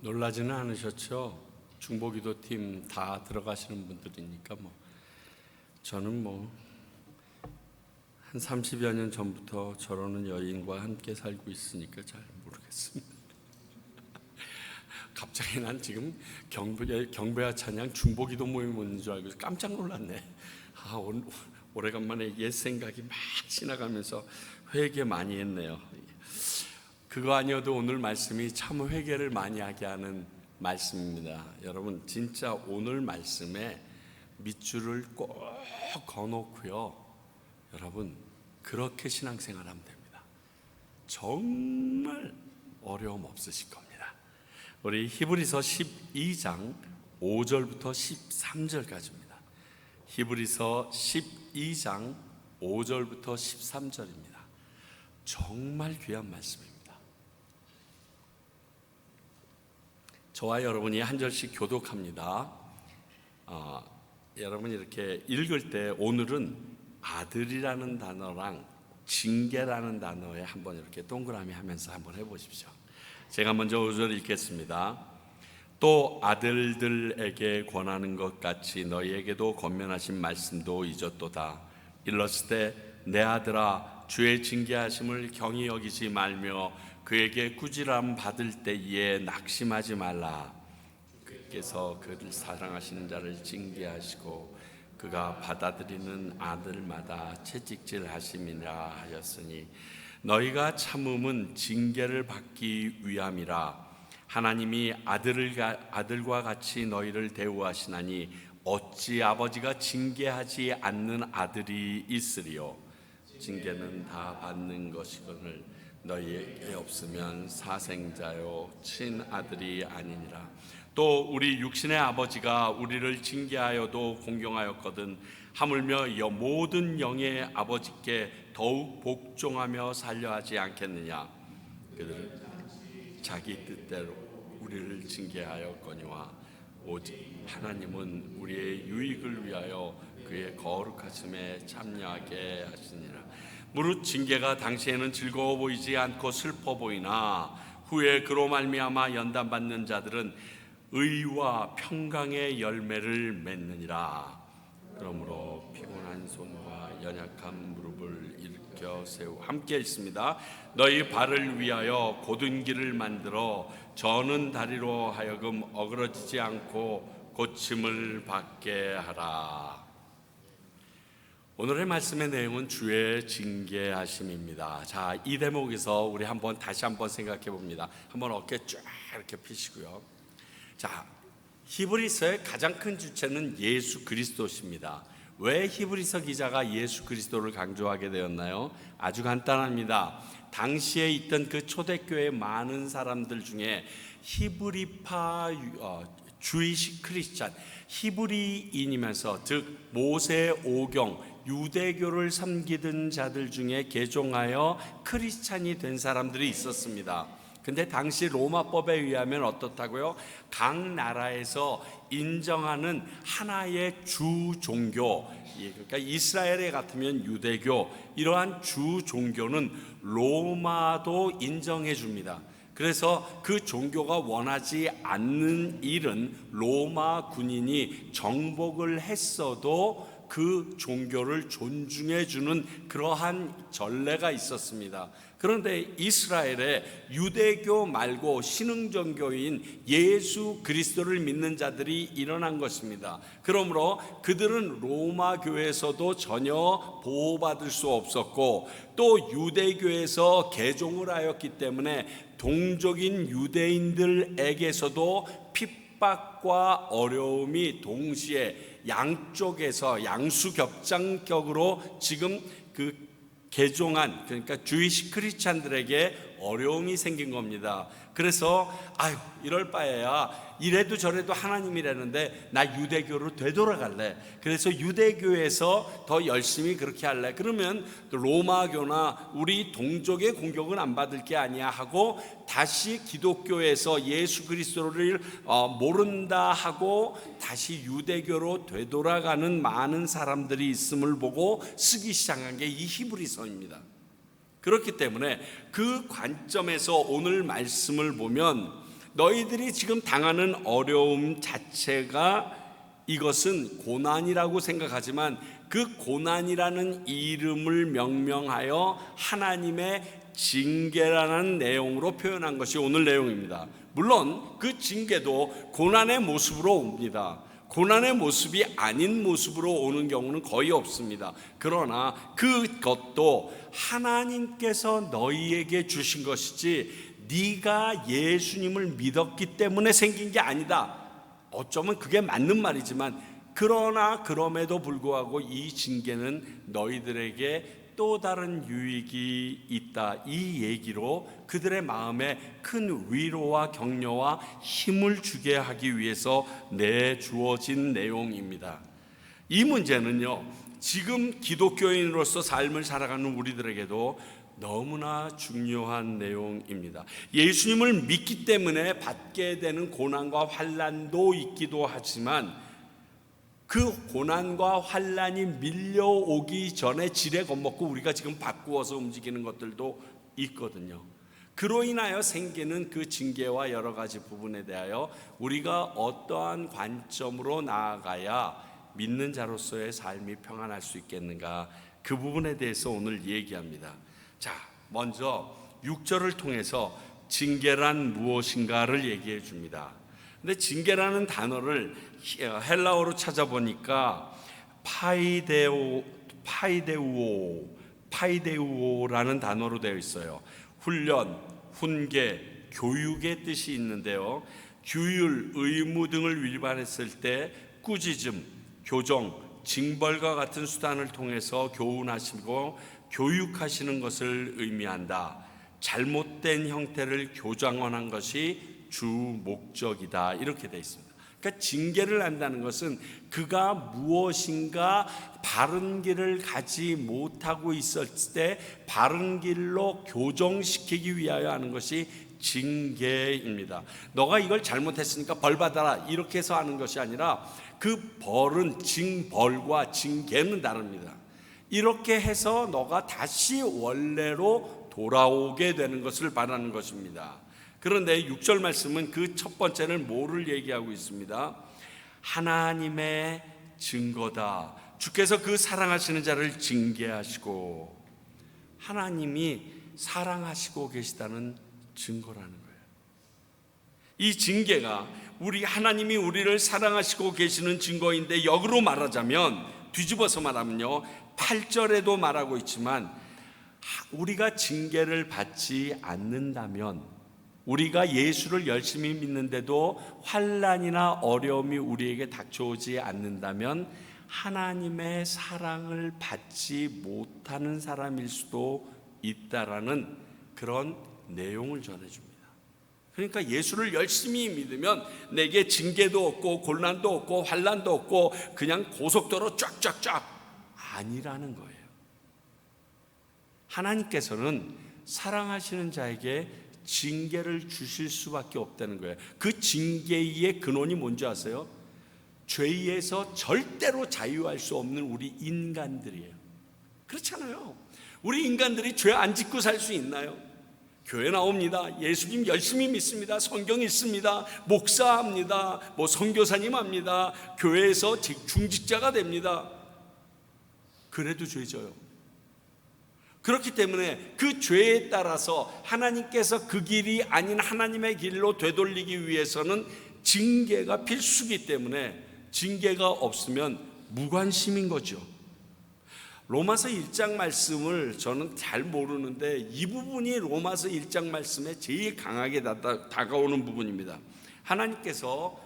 놀라지는 않으셨죠? 중보기도팀 다 들어가시는 분들이니까 저는 한 30여 년 전부터 저러는 여인과 함께 살고 있으니까 잘 모르겠습니다. 갑자기 난 지금 경배와 찬양 중보기도 모임 오는 줄 알고 깜짝 놀랐네. 오래간만에 옛 생각이 막 지나가면서 회개 많이 했네요. 그거 아니어도 오늘 말씀이 참 회개를 많이 하게 하는 말씀입니다. 여러분 진짜 오늘 말씀에 밑줄을 꼭 그어놓고요, 여러분 그렇게 신앙생활 하면 됩니다. 정말 어려움 없으실 겁니다. 우리 히브리서 12장 5절부터 13절까지입니다. 히브리서 12장 5절부터 13절입니다. 정말 귀한 말씀입니다. 저와 여러분이 한 절씩 교독합니다. 여러분 이렇게 읽을 때 오늘은 아들이라는 단어랑 징계라는 단어에 한번 이렇게 동그라미 하면서 한번 해보십시오. 제가 먼저 5절 읽겠습니다. 또 아들들에게 권하는 것 같이 너희에게도 권면하신 말씀도 잊었도다. 일렀을 때 내 아들아 주의 징계하심을 경히 여기지 말며 그에게 꾸지람 받을 때에 낙심하지 말라. 그께서 그를 사랑하시는 자를 징계하시고 그가 받아들이는 아들마다 채찍질하심이라 하였으니 너희가 참음은 징계를 받기 위함이라. 하나님이 아들과 같이 너희를 대우하시나니 어찌 아버지가 징계하지 않는 아들이 있으리요. 징계는 다 받는 것이거늘 너희에게 없으면 사생자요 친아들이 아니니라. 또 우리 육신의 아버지가 우리를 징계하여도 공경하였거든 하물며 모든 영의 아버지께 더욱 복종하며 살려하지 않겠느냐. 그들은 자기 뜻대로 우리를 징계하였거니와 오직 하나님은 우리의 유익을 위하여 그의 거룩하심에 참여하게 하시니라. 무릇 징계가 당시에는 즐거워 보이지 않고 슬퍼 보이나 후에 그로 말미암아 연단받는 자들은 의와 평강의 열매를 맺느니라. 그러므로 피곤한 손과 연약한 무릎을 일으켜 세우고 함께 있습니다. 너희 발을 위하여 곧은 길을 만들어 저는 다리로 하여금 어그러지지 않고 고침을 받게 하라. 오늘의 말씀의 내용은 주의 징계하심입니다. 자, 이 대목에서 우리 다시 한번 생각해 봅니다. 한번 어깨 쫙 이렇게 펴시고요. 자, 히브리서의 가장 큰 주체는 예수 그리스도십니다. 왜 히브리서 기자가 예수 그리스도를 강조하게 되었나요? 아주 간단합니다. 당시에 있던 그 초대교회 많은 사람들 중에 히브리파 주이시 크리스찬, 히브리인이면서 즉 모세 오경 유대교를 섬기던 자들 중에 개종하여 크리스찬이 된 사람들이 있었습니다. 근데 당시 로마법에 의하면 어떻다고요? 각 나라에서 인정하는 하나의 주 종교, 그러니까 이스라엘에 같으면 유대교, 이러한 주 종교는 로마도 인정해 줍니다. 그래서 그 종교가 원하지 않는 일은 로마 군인이 정복을 했어도 그 종교를 존중해 주는 그러한 전례가 있었습니다. 그런데 이스라엘에 유대교 말고 신흥종교인 예수 그리스도를 믿는 자들이 일어난 것입니다. 그러므로 그들은 로마 교회에서도 전혀 보호받을 수 없었고 또 유대교에서 개종을 하였기 때문에 동족인 유대인들에게서도 핍박과 어려움이 동시에 양쪽에서 양수겹장격으로 지금 개종한, 그러니까 주이시 크리스찬들에게 어려움이 생긴 겁니다. 그래서 이럴 바에야 이래도 저래도 하나님이라는데 나 유대교로 되돌아갈래. 그래서 유대교에서 더 열심히 그렇게 할래. 그러면 로마교나 우리 동족의 공격은 안 받을 게 아니야 하고 다시 기독교에서 예수 그리스도를 모른다 하고 다시 유대교로 되돌아가는 많은 사람들이 있음을 보고 쓰기 시작한 게 이 히브리서입니다. 그렇기 때문에 그 관점에서 오늘 말씀을 보면 너희들이 지금 당하는 어려움 자체가 이것은 고난이라고 생각하지만 그 고난이라는 이름을 명명하여 하나님의 징계라는 내용으로 표현한 것이 오늘 내용입니다. 물론 그 징계도 고난의 모습으로 옵니다. 고난의 모습이 아닌 모습으로 오는 경우는 거의 없습니다. 그러나 그것도 하나님께서 너희에게 주신 것이지 네가 예수님을 믿었기 때문에 생긴 게 아니다. 어쩌면 그게 맞는 말이지만 그러나 그럼에도 불구하고 이 징계는 너희들에게 또 다른 유익이 있다. 이 얘기로 그들의 마음에 큰 위로와 격려와 힘을 주게 하기 위해서 내주어진 내용입니다. 이 문제는요, 지금 기독교인으로서 삶을 살아가는 우리들에게도 너무나 중요한 내용입니다. 예수님을 믿기 때문에 받게 되는 고난과 환난도 있기도 하지만 그 고난과 환난이 밀려오기 전에 지레 겁먹고 우리가 지금 바꾸어서 움직이는 것들도 있거든요. 그로 인하여 생기는 그 징계와 여러 가지 부분에 대하여 우리가 어떠한 관점으로 나아가야 믿는 자로서의 삶이 평안할 수 있겠는가, 그 부분에 대해서 오늘 얘기합니다. 자, 먼저 6절을 통해서 징계란 무엇인가를 얘기해 줍니다. 근데 징계라는 단어를 헬라어로 찾아보니까 파이데우오라는 단어로 되어 있어요. 훈련, 훈계, 교육의 뜻이 있는데요, 규율, 의무 등을 위반했을 때 꾸짖음, 교정, 징벌과 같은 수단을 통해서 교훈하시고 교육하시는 것을 의미한다. 잘못된 형태를 교정하는 것이 주 목적이다. 이렇게 되어 있습니다. 그러니까 징계를 한다는 것은 그가 무엇인가 바른 길을 가지 못하고 있었을 때 바른 길로 교정시키기 위하여 하는 것이 징계입니다. 너가 이걸 잘못했으니까 벌 받아라 이렇게 해서 하는 것이 아니라 그 벌은 징벌과 징계는 다릅니다. 이렇게 해서 너가 다시 원래로 돌아오게 되는 것을 바라는 것입니다. 그런데 6절 말씀은 그 첫 번째는 뭐를 얘기하고 있습니다? 하나님의 증거다. 주께서 그 사랑하시는 자를 징계하시고, 하나님이 사랑하시고 계시다는 증거라는 거예요. 이 징계가 하나님이 우리를 사랑하시고 계시는 증거인데, 역으로 말하자면, 뒤집어서 말하면요, 8절에도 말하고 있지만 우리가 징계를 받지 않는다면, 우리가 예수를 열심히 믿는데도 환난이나 어려움이 우리에게 닥쳐오지 않는다면 하나님의 사랑을 받지 못하는 사람일 수도 있다라는 그런 내용을 전해줍니다. 그러니까 예수를 열심히 믿으면 내게 징계도 없고 고난도 없고 환난도 없고 그냥 고속도로 쫙쫙쫙 아니라는 거예요. 하나님께서는 사랑하시는 자에게 징계를 주실 수밖에 없다는 거예요. 그 징계의 근원이 뭔지 아세요? 죄에서 절대로 자유할 수 없는 우리 인간들이에요. 그렇잖아요. 우리 인간들이 죄 안 짓고 살 수 있나요? 교회 나옵니다. 예수님 열심히 믿습니다. 성경 읽습니다. 목사합니다. 선교사님 합니다. 교회에서 중직자가 됩니다. 그래도 죄 져요. 그렇기 때문에 그 죄에 따라서 하나님께서 그 길이 아닌 하나님의 길로 되돌리기 위해서는 징계가 필수이기 때문에 징계가 없으면 무관심인 거죠. 로마서 1장 말씀을 저는 잘 모르는데 이 부분이 로마서 1장 말씀에 제일 강하게 다가오는 부분입니다. 하나님께서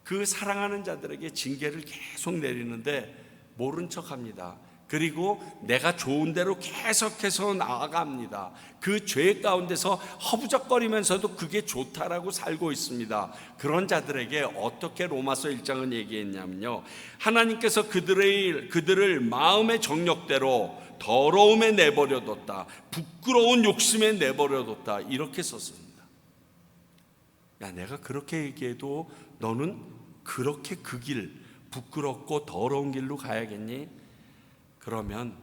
그 사랑하는 자들에게 징계를 계속 내리는데 모른 척합니다. 그리고 내가 좋은 대로 계속해서 나아갑니다. 그 죄 가운데서 허부적거리면서도 그게 좋다라고 살고 있습니다. 그런 자들에게 어떻게 로마서 1장은 얘기했냐면요, 하나님께서 그들을 마음의 정욕대로 더러움에 내버려뒀다, 부끄러운 욕심에 내버려뒀다, 이렇게 썼습니다. 야, 내가 그렇게 얘기해도 너는 그렇게 그 길, 부끄럽고 더러운 길로 가야겠니? 그러면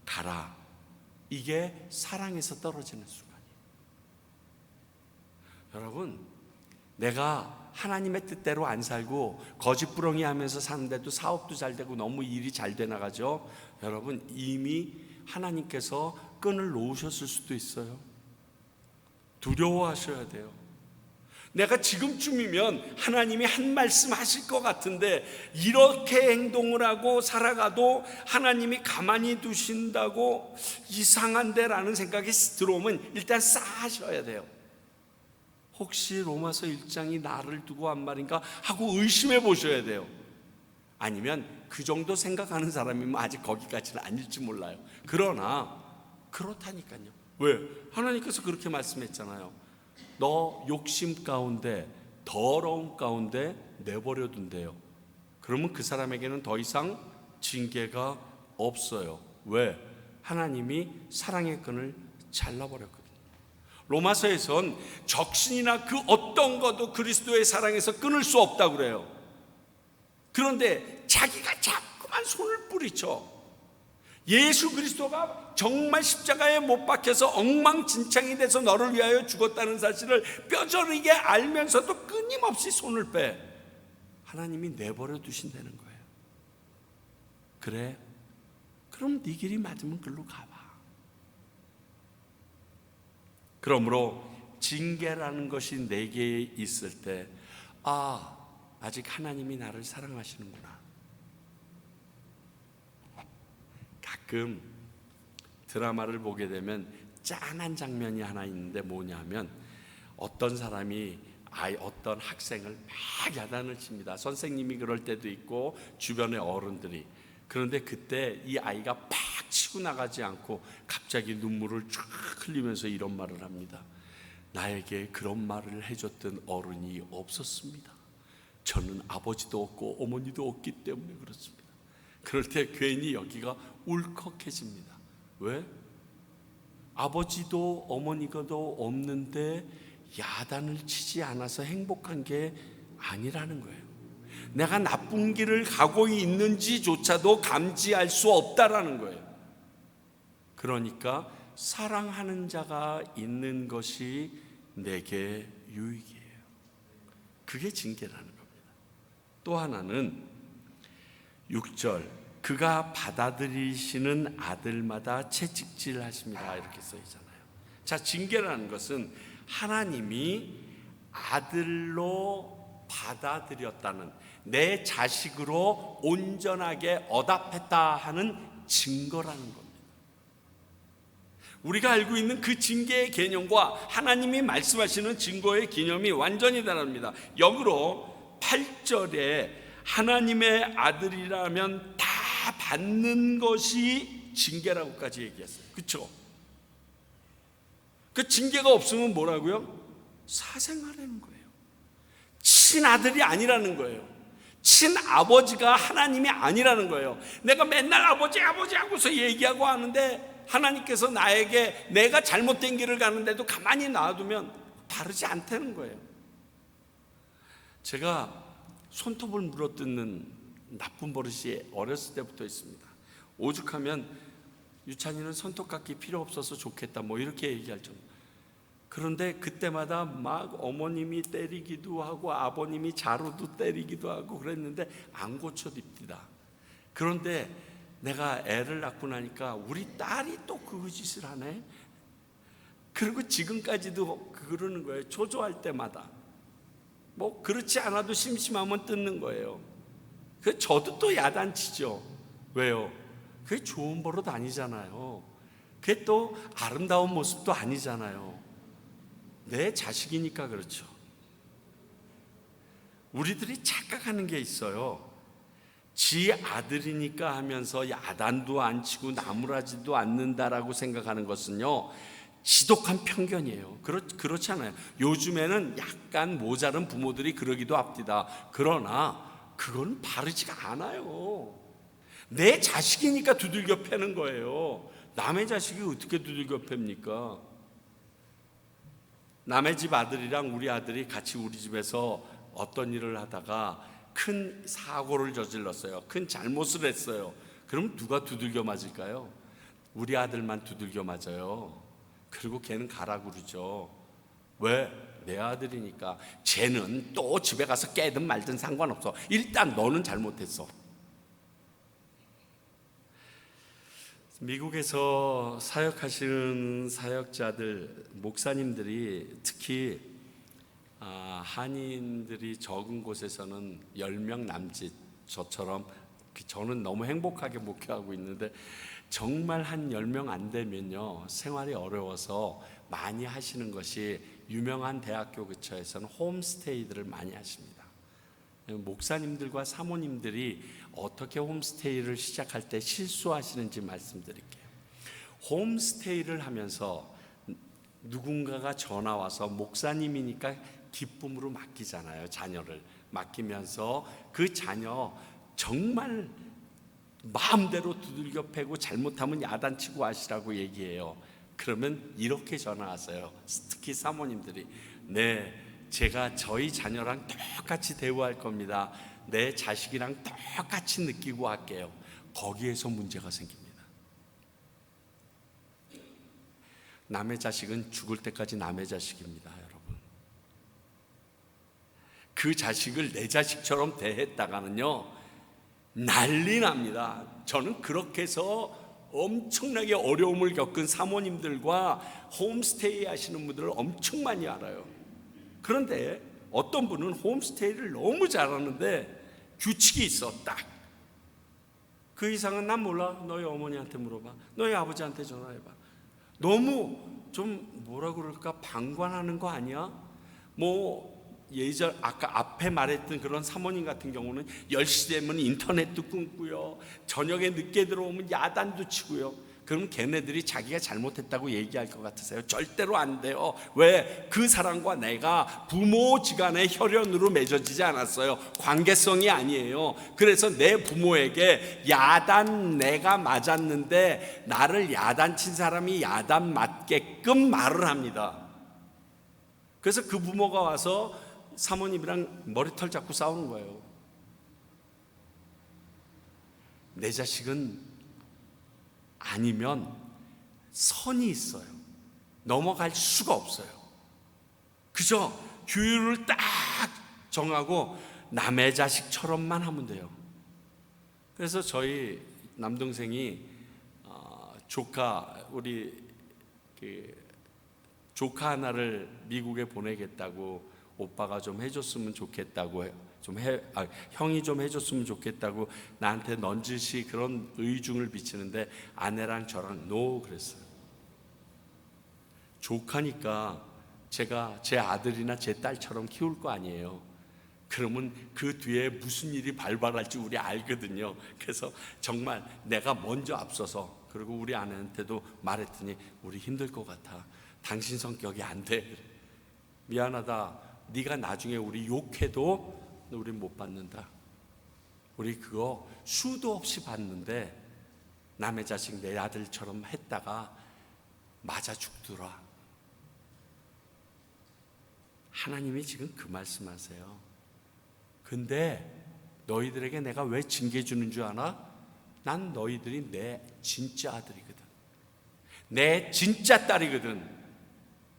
가라. 이게 사랑에서 떨어지는 순간이에요. 여러분, 내가 하나님의 뜻대로 안 살고 거짓부렁이 하면서 사는데도 사업도 잘 되고 너무 일이 잘 돼 나가죠. 여러분, 이미 하나님께서 끈을 놓으셨을 수도 있어요. 두려워하셔야 돼요. 내가 지금쯤이면 하나님이 한 말씀 하실 것 같은데 이렇게 행동을 하고 살아가도 하나님이 가만히 두신다고 이상한데 라는 생각이 들어오면 일단 싸하셔야 돼요. 혹시 로마서 1장이 나를 두고 한 말인가 하고 의심해 보셔야 돼요. 아니면 그 정도 생각하는 사람이면 아직 거기까지는 아닐지 몰라요. 그러나 그렇다니까요. 왜? 하나님께서 그렇게 말씀했잖아요. 너 욕심 가운데, 더러움 가운데 내버려 둔대요. 그러면 그 사람에게는 더 이상 징계가 없어요. 왜? 하나님이 사랑의 끈을 잘라버렸거든요. 로마서에선 적신이나 그 어떤 것도 그리스도의 사랑에서 끊을 수 없다고 그래요. 그런데 자기가 자꾸만 손을 뿌리쳐. 예수 그리스도가 정말 십자가에 못 박혀서 엉망진창이 돼서 너를 위하여 죽었다는 사실을 뼈저리게 알면서도 끊임없이 손을 빼. 하나님이 내버려 두신다는 거예요. 그래? 그럼 네 길이 맞으면 글로 가봐. 그러므로 징계라는 것이 내게 있을 때 아직 하나님이 나를 사랑하시는구나. 가끔 드라마를 보게 되면 짠한 장면이 하나 있는데 뭐냐면 어떤 사람이 어떤 학생을 막 야단을 칩니다. 선생님이 그럴 때도 있고 주변의 어른들이. 그런데 그때 이 아이가 팍 치고 나가지 않고 갑자기 눈물을 쫙 흘리면서 이런 말을 합니다. 나에게 그런 말을 해줬던 어른이 없었습니다. 저는 아버지도 없고 어머니도 없기 때문에 그렇습니다. 그럴 때 괜히 여기가 울컥해집니다. 왜? 아버지도 어머니가도 없는데 야단을 치지 않아서 행복한 게 아니라는 거예요. 내가 나쁜 길을 가고 있는지조차도 감지할 수 없다라는 거예요. 그러니까 사랑하는 자가 있는 것이 내게 유익이에요. 그게 징계라는 겁니다. 또 하나는 6절, 그가 받아들이시는 아들마다 채찍질하십니다, 이렇게 써 있잖아요. 자, 징계라는 것은 하나님이 아들로 받아들였다는, 내 자식으로 온전하게 얻합했다 하는 증거라는 겁니다. 우리가 알고 있는 그 징계의 개념과 하나님이 말씀하시는 증거의 개념이 완전히 다릅니다. 역으로 8절에 하나님의 아들이라면 다 받는 것이 징계라고까지 얘기했어요. 그렇죠? 그 징계가 없으면 뭐라고요? 사생하라는 거예요. 친아들이 아니라는 거예요. 친아버지가 하나님이 아니라는 거예요. 내가 맨날 아버지 하고서 얘기하고 하는데 하나님께서 나에게 내가 잘못된 길을 가는데도 가만히 놔두면 바르지 않다는 거예요. 제가 손톱을 물어뜯는 나쁜 버릇이 어렸을 때부터 있습니다. 오죽하면 유찬이는 손톱깎이 필요 없어서 좋겠다 뭐 이렇게 얘기할 정도. 그런데 그때마다 막 어머님이 때리기도 하고 아버님이 자루도 때리기도 하고 그랬는데 안 고쳐집니다. 그런데 내가 애를 낳고 나니까 우리 딸이 또 그 짓을 하네. 그리고 지금까지도 그러는 거예요. 조조할 때마다. 뭐 그렇지 않아도 심심하면 뜯는 거예요. 그 저도 또 야단치죠. 왜요? 그게 좋은 버릇 아니잖아요. 그게 또 아름다운 모습도 아니잖아요. 내 자식이니까 그렇죠. 우리들이 착각하는 게 있어요. 지 아들이니까 하면서 야단도 안 치고 나무라지도 않는다라고 생각하는 것은요, 지독한 편견이에요. 그렇지 않아요. 요즘에는 약간 모자른 부모들이 그러기도 합니다. 그러나 그건 바르지가 않아요. 내 자식이니까 두들겨 패는 거예요. 남의 자식이 어떻게 두들겨 팹니까? 남의 집 아들이랑 우리 아들이 같이 우리 집에서 어떤 일을 하다가 큰 사고를 저질렀어요. 큰 잘못을 했어요. 그럼 누가 두들겨 맞을까요? 우리 아들만 두들겨 맞아요. 그리고 걔는 가라 그러죠. 왜? 내 아들이니까 쟤는 또 집에 가서 깨든 말든 상관없어. 일단 너는 잘못했어. 미국에서 사역하시는 사역자들, 목사님들이 특히 한인들이 적은 곳에서는 10명 남짓, 저처럼 저는 너무 행복하게 목회하고 있는데 정말 한 10명 안 되면요 생활이 어려워서 많이 하시는 것이 유명한 대학교 근처에서는 홈스테이들을 많이 하십니다. 목사님들과 사모님들이 어떻게 홈스테이를 시작할 때 실수하시는지 말씀드릴게요. 홈스테이를 하면서 누군가가 전화 와서 목사님이니까 기쁨으로 맡기잖아요. 자녀를 맡기면서 그 자녀 정말 마음대로 두들겨 패고 잘못하면 야단치고 하시라고 얘기해요. 그러면 이렇게 전화하세요. 특히 사모님들이, 네, 제가 저희 자녀랑 똑같이 대우할 겁니다. 내 자식이랑 똑같이 느끼고 할게요. 거기에서 문제가 생깁니다. 남의 자식은 죽을 때까지 남의 자식입니다, 여러분. 그 자식을 내 자식처럼 대했다가는요 난리 납니다. 저는 그렇게 해서 엄청나게 어려움을 겪은 사모님들과 홈스테이 하시는 분들을 엄청 많이 알아요. 그런데 어떤 분은 홈스테이를 너무 잘하는데 규칙이 있어. 딱 그 이상은 난 몰라. 너희 어머니한테 물어봐. 너희 아버지한테 전화해봐. 너무 좀 뭐라 그럴까 방관하는 거 아니야? 예전 아까 앞에 말했던 그런 사모님 같은 경우는 10시 되면 인터넷도 끊고요, 저녁에 늦게 들어오면 야단도 치고요. 그럼 걔네들이 자기가 잘못했다고 얘기할 것 같으세요? 절대로 안 돼요. 왜? 그 사람과 내가 부모지간의 혈연으로 맺어지지 않았어요. 관계성이 아니에요. 그래서 내 부모에게 야단 내가 맞았는데 나를 야단친 사람이 야단 맞게끔 말을 합니다. 그래서 그 부모가 와서 사모님이랑 머리털 잡고 싸우는 거예요. 내 자식은 아니면 선이 있어요. 넘어갈 수가 없어요. 그저 규율을 딱 정하고 남의 자식처럼만 하면 돼요. 그래서 저희 남동생이 우리 조카 하나를 미국에 보내겠다고, 오빠가 좀 해줬으면 좋겠다고, 형이 좀 해줬으면 좋겠다고 나한테 넌지시 그런 의중을 비치는데 아내랑 저랑 노 그랬어요. 조카니까 제가 제 아들이나 제 딸처럼 키울 거 아니에요. 그러면 그 뒤에 무슨 일이 발발할지 우리 알거든요. 그래서 정말 내가 먼저 앞서서, 그리고 우리 아내한테도 말했더니 우리 힘들 것 같아. 당신 성격이 안 돼. 미안하다. 네가 나중에 우리 욕해도 우리 못 받는다. 우리 그거 수도 없이 받는데 남의 자식 내 아들처럼 했다가 맞아 죽더라. 하나님이 지금 그 말씀하세요. 근데 너희들에게 내가 왜 징계 주는 줄 아나? 난 너희들이 내 진짜 아들이거든. 내 진짜 딸이거든.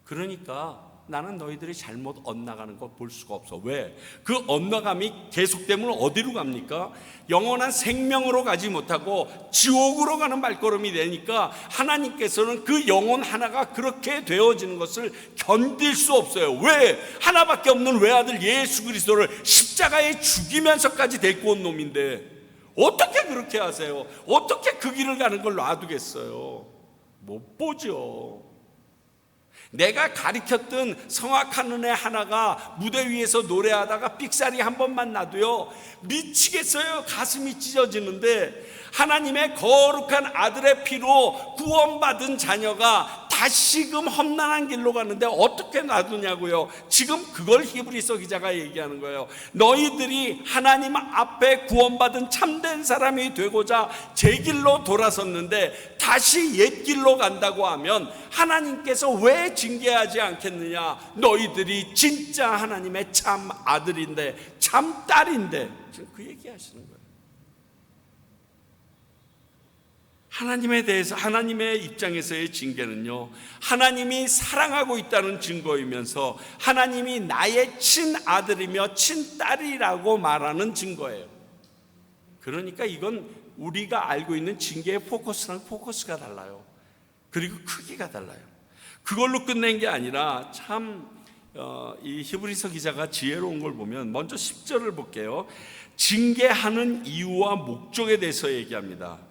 그러니까 나는 너희들이 잘못 엇나가는 거 볼 수가 없어. 왜? 그 엇나감이 계속되면 어디로 갑니까? 영원한 생명으로 가지 못하고 지옥으로 가는 발걸음이 되니까 하나님께서는 그 영혼 하나가 그렇게 되어지는 것을 견딜 수 없어요. 왜? 하나밖에 없는 외아들 예수 그리스도를 십자가에 죽이면서까지 데리고 온 놈인데 어떻게 그렇게 하세요? 어떻게 그 길을 가는 걸 놔두겠어요? 못 보죠. 내가 가르쳤던 성악한 은혜 하나가 무대 위에서 노래하다가 삑사리 한 번만 나도요 미치겠어요. 가슴이 찢어지는데 하나님의 거룩한 아들의 피로 구원받은 자녀가 다시금 험난한 길로 가는데 어떻게 놔두냐고요. 지금 그걸 히브리서 기자가 얘기하는 거예요. 너희들이 하나님 앞에 구원받은 참된 사람이 되고자 제 길로 돌아섰는데 다시 옛 길로 간다고 하면 하나님께서 왜 징계하지 않겠느냐. 너희들이 진짜 하나님의 참 아들인데 참 딸인데, 지금 그 얘기하시는 거예요. 하나님에 대해서, 하나님의 입장에서의 징계는요, 하나님이 사랑하고 있다는 증거이면서 하나님이 나의 친아들이며 친딸이라고 말하는 증거예요. 그러니까 이건 우리가 알고 있는 징계의 포커스랑 포커스가 달라요. 그리고 크기가 달라요. 그걸로 끝낸 게 아니라 이 히브리서 기자가 지혜로운 걸 보면 먼저 10절을 볼게요. 징계하는 이유와 목적에 대해서 얘기합니다.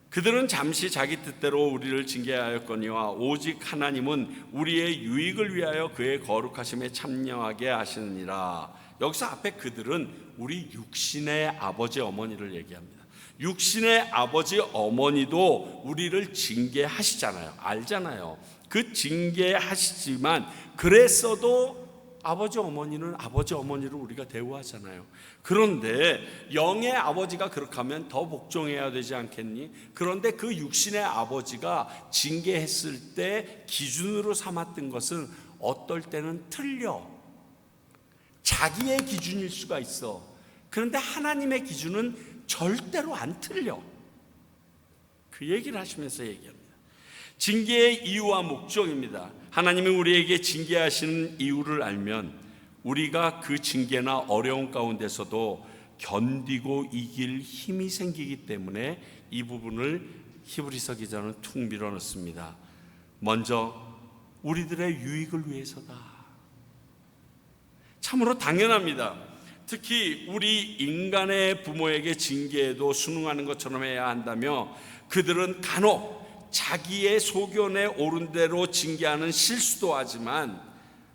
그들은 잠시 자기 뜻대로 우리를 징계하였거니와 오직 하나님은 우리의 유익을 위하여 그의 거룩하심에 참여하게 하시느니라. 여기서 앞에 그들은 우리 육신의 아버지 어머니를 얘기합니다. 육신의 아버지 어머니도 우리를 징계하시잖아요. 알잖아요. 그 징계하시지만 그랬어도 아버지 어머니는 아버지 어머니로 우리가 대우하잖아요. 그런데 영의 아버지가 그렇게 하면 더 복종해야 되지 않겠니? 그런데 그 육신의 아버지가 징계했을 때 기준으로 삼았던 것은 어떨 때는 틀려. 자기의 기준일 수가 있어. 그런데 하나님의 기준은 절대로 안 틀려. 그 얘기를 하시면서 얘기합니다. 징계의 이유와 목적입니다. 하나님이 우리에게 징계하시는 이유를 알면 우리가 그 징계나 어려운 가운데서도 견디고 이길 힘이 생기기 때문에 이 부분을 히브리서 기자는 툭 밀어넣습니다. 먼저 우리들의 유익을 위해서다. 참으로 당연합니다. 특히 우리 인간의 부모에게 징계에도 순응하는 것처럼 해야 한다며 그들은 간혹 자기의 소견에 옳은 대로 징계하는 실수도 하지만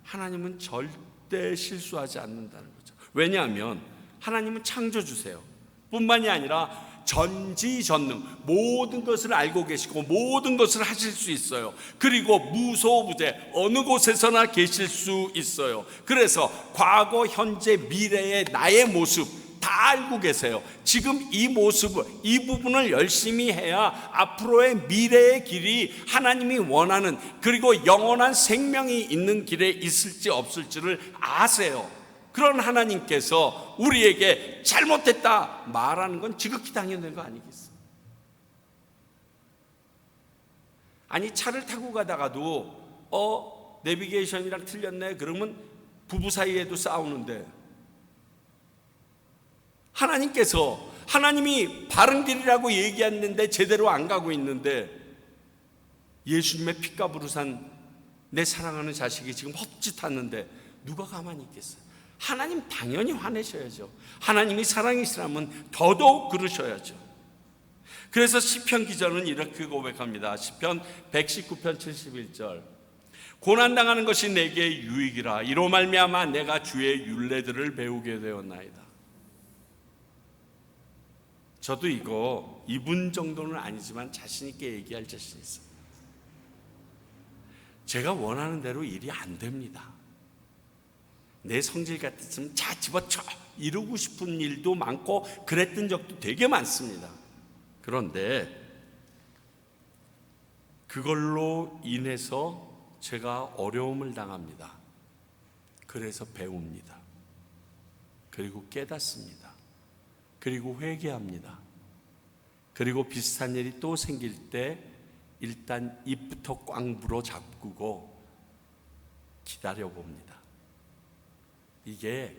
하나님은 절대 실수하지 않는다는 거죠. 왜냐하면 하나님은 창조주세요. 뿐만이 아니라 전지전능, 모든 것을 알고 계시고 모든 것을 하실 수 있어요. 그리고 무소부재, 어느 곳에서나 계실 수 있어요. 그래서 과거, 현재, 미래의 나의 모습 다 알고 계세요. 지금 이 모습을, 이 부분을 열심히 해야 앞으로의 미래의 길이 하나님이 원하는, 그리고 영원한 생명이 있는 길에 있을지 없을지를 아세요. 그런 하나님께서 우리에게 잘못됐다 말하는 건 지극히 당연한 거 아니겠어요? 아니, 차를 타고 가다가도 내비게이션이랑 틀렸네 그러면 부부 사이에도 싸우는데, 하나님께서, 하나님이 바른 길이라고 얘기했는데 제대로 안 가고 있는데 예수님의 피값으로 산 내 사랑하는 자식이 지금 헛짓하는데 누가 가만히 있겠어요? 하나님 당연히 화내셔야죠. 하나님이 사랑이시라면 더더욱 그러셔야죠. 그래서 시편 기자는 이렇게 고백합니다. 시편 119편 71절. 고난당하는 것이 내게 유익이라. 이로 말미암아 내가 주의 율례들을 배우게 되었나이다. 저도 이분 정도는 아니지만 자신 있게 얘기할 자신 있어요. 제가 원하는 대로 일이 안 됩니다. 내 성질 같았으면 자 집어쳐 이루고 싶은 일도 많고 그랬던 적도 되게 많습니다. 그런데 그걸로 인해서 제가 어려움을 당합니다. 그래서 배웁니다. 그리고 깨닫습니다. 그리고 회개합니다. 그리고 비슷한 일이 또 생길 때 일단 입부터 꽉 물어 잠그고 기다려봅니다. 이게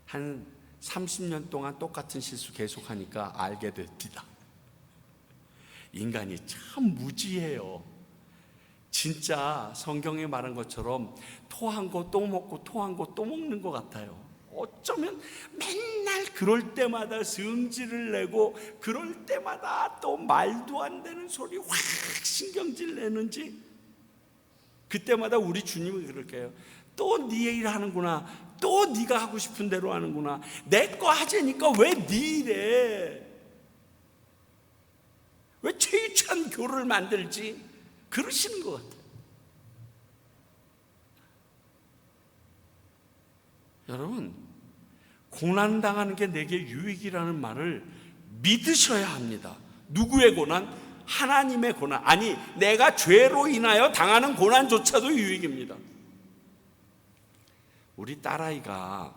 한 30년 동안 똑같은 실수 계속하니까 알게 됩니다. 인간이 참 무지해요. 진짜 성경에 말한 것처럼 토한 거 또 먹고 토한 거 또 먹는 것 같아요. 어쩌면 맨날 그럴 때마다 성질을 내고 그럴 때마다 또 말도 안 되는 소리 확 신경질 내는지, 그때마다 우리 주님이 그렇게 해요. 또 네 일 하는구나. 또 네가 하고 싶은 대로 하는구나. 내 거 하자니까 왜 네 일에 왜 최유찬 교를 만들지? 그러시는 것 같아요. 여러분, 고난당하는 게 내게 유익이라는 말을 믿으셔야 합니다. 누구의 고난? 하나님의 고난. 아니, 내가 죄로 인하여 당하는 고난조차도 유익입니다. 우리 딸아이가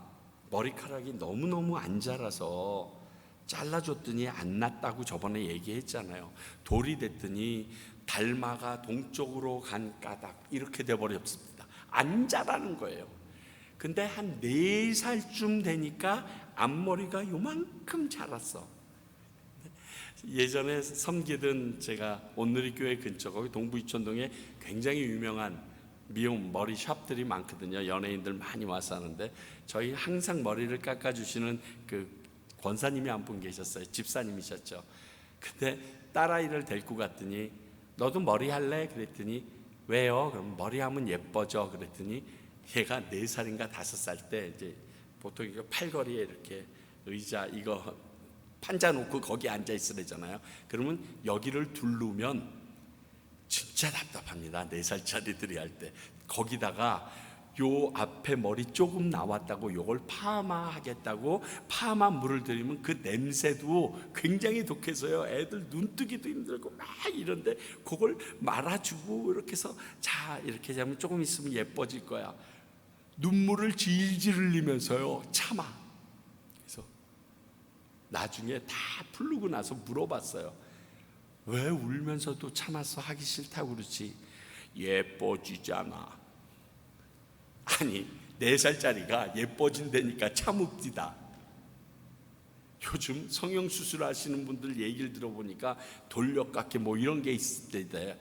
머리카락이 너무너무 안 자라서 잘라줬더니 안 났다고 저번에 얘기했잖아요. 돌이 됐더니 달마가 동쪽으로 간 까닭 이렇게 돼버렸습니다. 안 자라는 거예요. 근데 한 4살쯤 되니까 앞머리가 요만큼 자랐어. 예전에 섬기던 제가 온누리교회 근처 거기 동부이촌동에 굉장히 유명한 미용 머리 샵들이 많거든요. 연예인들 많이 와서 하는데 저희 항상 머리를 깎아주시는 그 권사님이 한 분 계셨어요. 집사님이셨죠. 근데 딸아이를 데리고 갔더니 너도 머리 할래? 그랬더니 왜요? 그럼 머리 하면 예뻐져. 그랬더니 얘가 4살인가 5살 때 이제 보통 이거 팔걸이에 이렇게 의자 이거 판자 놓고 거기 앉아 있으래잖아요. 그러면 여기를 두르면 진짜 답답합니다. 4살짜리들이 할 때 거기다가 요 앞에 머리 조금 나왔다고 요걸 파마하겠다고 파마 물을 들이면 그 냄새도 굉장히 독해서요. 애들 눈뜨기도 힘들고 막 이런데 그걸 말아주고 이렇게 해서 자 이렇게 하면 조금 있으면 예뻐질 거야. 눈물을 질질 흘리면서요 참아. 그래서 나중에 다 풀르고 나서 물어봤어요. 왜 울면서도 참았어? 하기 싫다고 그러지. 예뻐지잖아. 아니 4살짜리가 예뻐진다니까 참읍디다. 요즘 성형수술 하시는 분들 얘기를 들어보니까 돌려깎기 뭐 이런 게 있을 때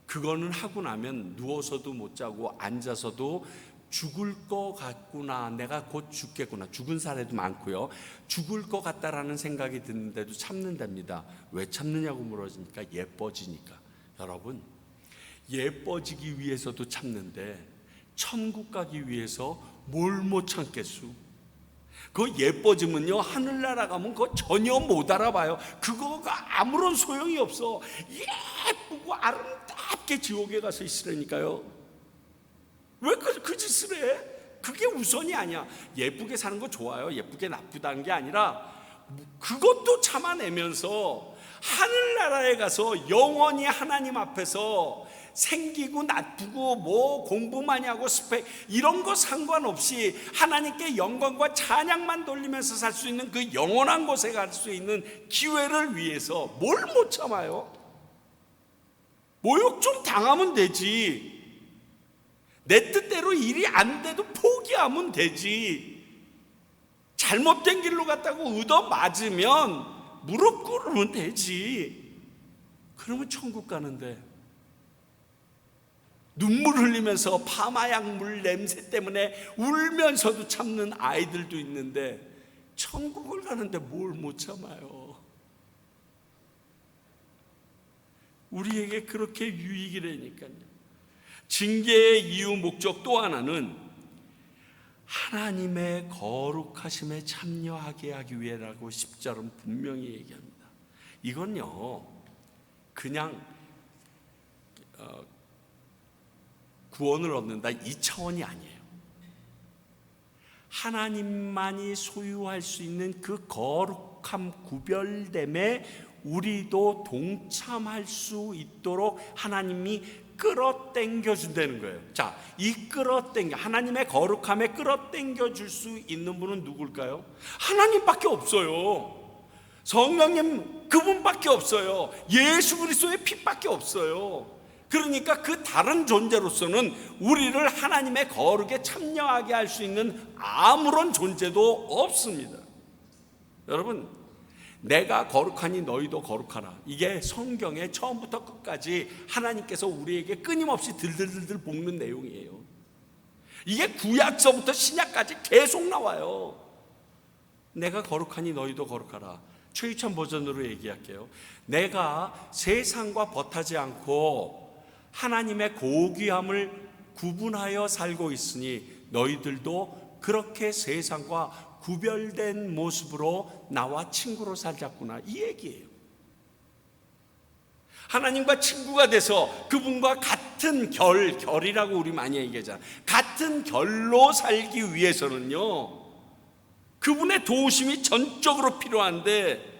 그거는 하고 나면 누워서도 못 자고 앉아서도 죽을 것 같구나, 내가 곧 죽겠구나, 죽은 사례도 많고요. 죽을 것 같다라는 생각이 드는데도 참는답니다. 왜 참느냐고 물어보니까 예뻐지니까. 여러분 예뻐지기 위해서도 참는데 천국 가기 위해서 뭘 못 참겠수? 그 예뻐지면요 하늘나라 가면 그거 전혀 못 알아봐요. 그거가 아무런 소용이 없어. 예쁘고 아름답게 지옥에 가서 있으라니까요. 왜 그 짓을 해? 그게 우선이 아니야. 예쁘게 사는 거 좋아요. 예쁘게 나쁘다는 게 아니라 그것도 참아내면서 하늘나라에 가서 영원히 하나님 앞에서 생기고 나쁘고 뭐 공부 많이 하고 스펙 이런 거 상관없이 하나님께 영광과 찬양만 돌리면서 살 수 있는 그 영원한 곳에 갈 수 있는 기회를 위해서 뭘 못 참아요? 모욕 좀 당하면 되지. 내 뜻대로 일이 안 돼도 포기하면 되지. 잘못된 길로 갔다고 얻어 맞으면 무릎 꿇으면 되지. 그러면 천국 가는데 눈물 흘리면서 파마약물 냄새 때문에 울면서도 참는 아이들도 있는데 천국을 가는데 뭘 못 참아요? 우리에게 그렇게 유익이라니까요. 징계의 이유 목적 또 하나는 하나님의 거룩하심에 참여하게 하기 위해라고 10절은 분명히 얘기합니다. 이건요 그냥 구원을 얻는다 이 차원이 아니에요. 하나님만이 소유할 수 있는 그 거룩함 구별됨에 우리도 동참할 수 있도록 하나님이 끌어당겨 준다는 거예요. 자, 이 끌어당겨 하나님의 거룩함에 끌어당겨 줄 수 있는 분은 누굴까요? 하나님밖에 없어요. 성령님 그분밖에 없어요. 예수 그리스도의 피밖에 없어요. 그러니까 그 다른 존재로서는 우리를 하나님의 거룩에 참여하게 할 수 있는 아무런 존재도 없습니다. 여러분 내가 거룩하니 너희도 거룩하라. 이게 성경의 처음부터 끝까지 하나님께서 우리에게 끊임없이 들들들들 볶는 내용이에요. 이게 구약서부터 신약까지 계속 나와요. 내가 거룩하니 너희도 거룩하라. 최유찬 버전으로 얘기할게요. 내가 세상과 벗하지 않고 하나님의 고귀함을 구분하여 살고 있으니 너희들도 그렇게 세상과 구별된 모습으로 나와 친구로 살자꾸나 이 얘기예요. 하나님과 친구가 돼서 그분과 같은 결이라고 우리 많이 얘기하잖아요. 같은 결로 살기 위해서는요 그분의 도우심이 전적으로 필요한데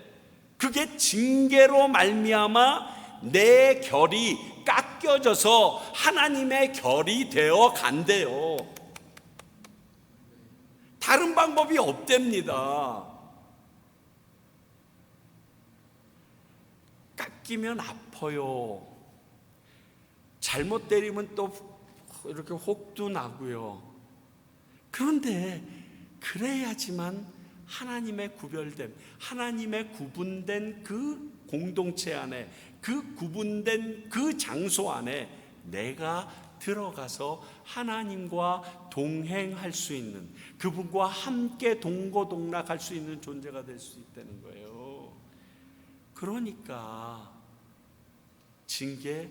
그게 징계로 말미암아 내 결이 깎여져서 하나님의 결이 되어 간대요. 다른 방법이 없답니다. 깎이면 아파요. 잘못 때리면 또 이렇게 혹도 나고요. 그런데 그래야지만 하나님의 구별됨, 하나님의 구분된 그 공동체 안에, 그 구분된 그 장소 안에 내가 들어가서 하나님과 동행할 수 있는, 그분과 함께 동고동락할 수 있는 존재가 될 수 있다는 거예요. 그러니까 징계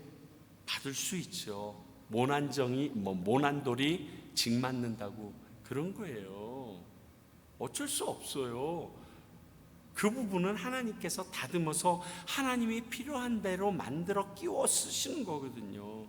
받을 수 있죠. 모난돌이 징 맞는다고 그런 거예요. 어쩔 수 없어요. 그 부분은 하나님께서 다듬어서 하나님이 필요한 대로 만들어 끼워 쓰시는 거거든요.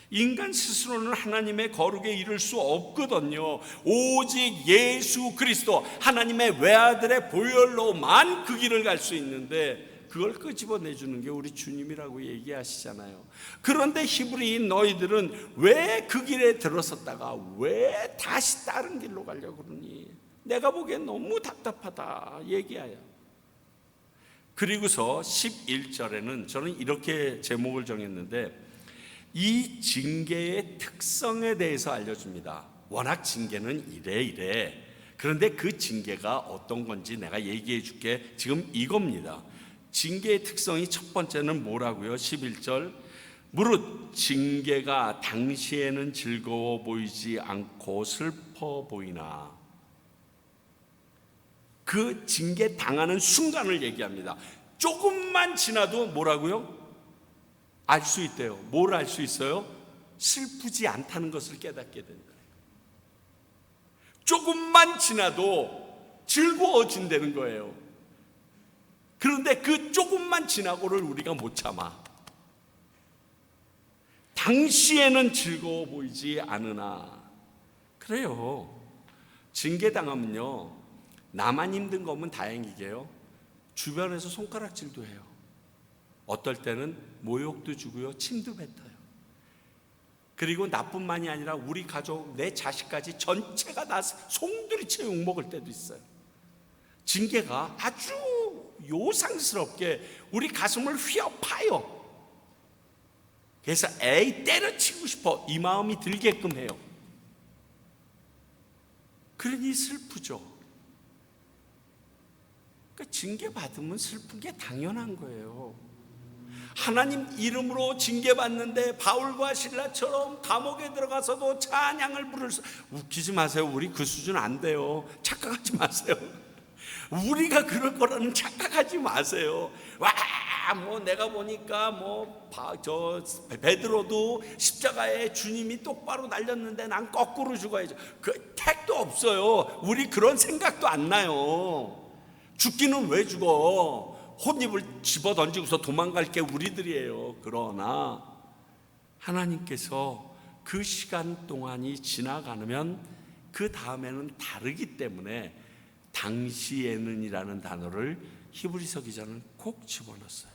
인간 스스로는 하나님의 거룩에 이를 수 없거든요. 오직 예수 그리스도 하나님의 외아들의 보혈로만 그 길을 갈 수 있는데, 그걸 끄집어내주는 게 우리 주님이라고 얘기하시잖아요. 그런데 히브리인 너희들은 왜 그 길에 들어섰다가 왜 다시 다른 길로 가려고 그러니? 내가 보기엔 너무 답답하다 얘기하여. 그리고서 11절에는 저는 이렇게 제목을 정했는데, 이 징계의 특성에 대해서 알려줍니다. 워낙 징계는 이래. 그런데 그 징계가 어떤 건지 내가 얘기해 줄게. 지금 이겁니다. 징계의 특성이 첫 번째는 뭐라고요? 11절, 무릇 징계가 당시에는 즐거워 보이지 않고 슬퍼 보이나. 그 징계 당하는 순간을 얘기합니다. 조금만 지나도 뭐라고요? 알 수 있대요. 뭘 알 수 있어요? 슬프지 않다는 것을 깨닫게 된다. 조금만 지나도 즐거워진다는 거예요. 그런데 그 조금만 지나고를 우리가 못 참아. 당시에는 즐거워 보이지 않으나. 그래요. 징계당하면요, 나만 힘든 거면 다행이게요, 주변에서 손가락질도 해요. 어떨 때는 모욕도 주고요, 침도 뱉어요. 그리고 나뿐만이 아니라 우리 가족, 내 자식까지 전체가 다 송두리째 욕먹을 때도 있어요. 징계가 아주 요상스럽게 우리 가슴을 휘어파요. 그래서 에이 때려치고 싶어, 이 마음이 들게끔 해요. 그러니 슬프죠. 그러니까 징계받으면 슬픈 게 당연한 거예요. 하나님 이름으로 징계받는데 바울과 실라처럼 감옥에 들어가서도 찬양을 부를 수, 웃기지 마세요. 우리 그 수준 안 돼요. 착각하지 마세요. 우리가 그럴 거라는 착각하지 마세요. 뭐 내가 보니까 저 베드로도 십자가에 주님이 똑바로 날렸는데 난 거꾸로 죽어야죠. 그 택도 없어요. 우리 그런 생각도 안 나요. 죽기는 왜 죽어? 혼입을 집어 던지고서 도망갈 게 우리들이에요. 그러나 하나님께서 그 시간 동안이 지나가면 그 다음에는 다르기 때문에 당시에는 이라는 단어를 히브리서 기자는 꼭 집어넣었어요.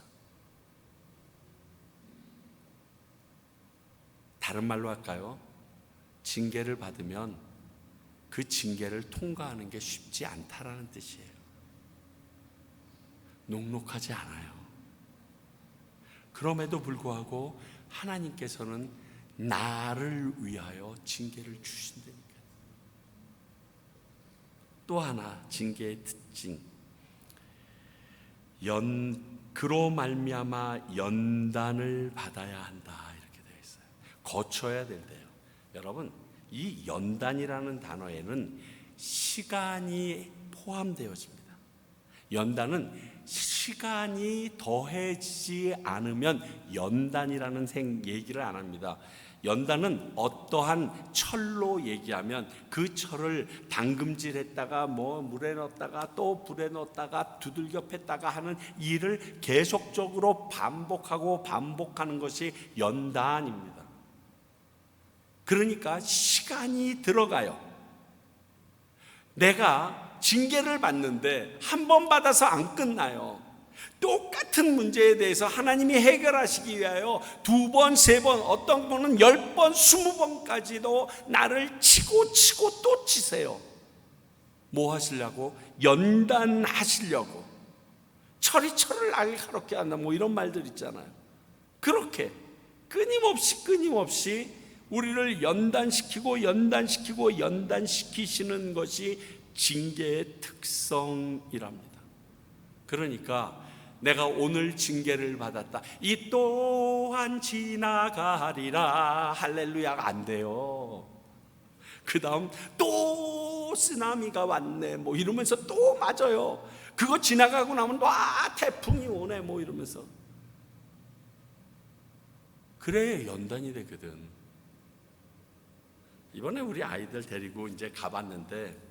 다른 말로 할까요? 징계를 받으면 그 징계를 통과하는 게 쉽지 않다라는 뜻이에요. 녹록하지 않아요. 그럼에도 불구하고 하나님께서는 나를 위하여 징계를 주신다니까요. 또 하나 징계의 특징, 그로 말미암아 연단을 받아야 한다 이렇게 되어 있어요. 거쳐야 된대요. 여러분, 이 연단이라는 단어에는 시간이 포함되어집니다. 연단은 시간이 더해지지 않으면 연단이라는 얘기를 안 합니다. 연단은 어떠한 철로 얘기하면 그 철을 담금질했다가 물에 넣었다가 또 불에 넣었다가 두들겨 팼다가 하는 일을 계속적으로 반복하는 것이 연단입니다. 그러니까 시간이 들어가요. 내가 징계를 받는데 한 번 받아서 안 끝나요. 똑같은 문제에 대해서 하나님이 해결하시기 위하여 2번, 3번, 어떤 분은 10번, 20번까지도 나를 치고 또 치세요. 뭐 하시려고? 연단하시려고. 철이 철을 날카롭게 한다, 뭐 이런 말들 있잖아요. 그렇게 끊임없이 우리를 연단시키시는 것이 징계의 특성이랍니다. 그러니까 내가 오늘 징계를 받았다, 이 또한 지나가리라, 할렐루야가 안 돼요. 그 다음 또 쓰나미가 왔네, 뭐 이러면서 또 맞아요. 그거 지나가고 나면 와 태풍이 오네, 뭐 이러면서. 그래 연단이 되거든. 이번에 우리 아이들 데리고 이제 가봤는데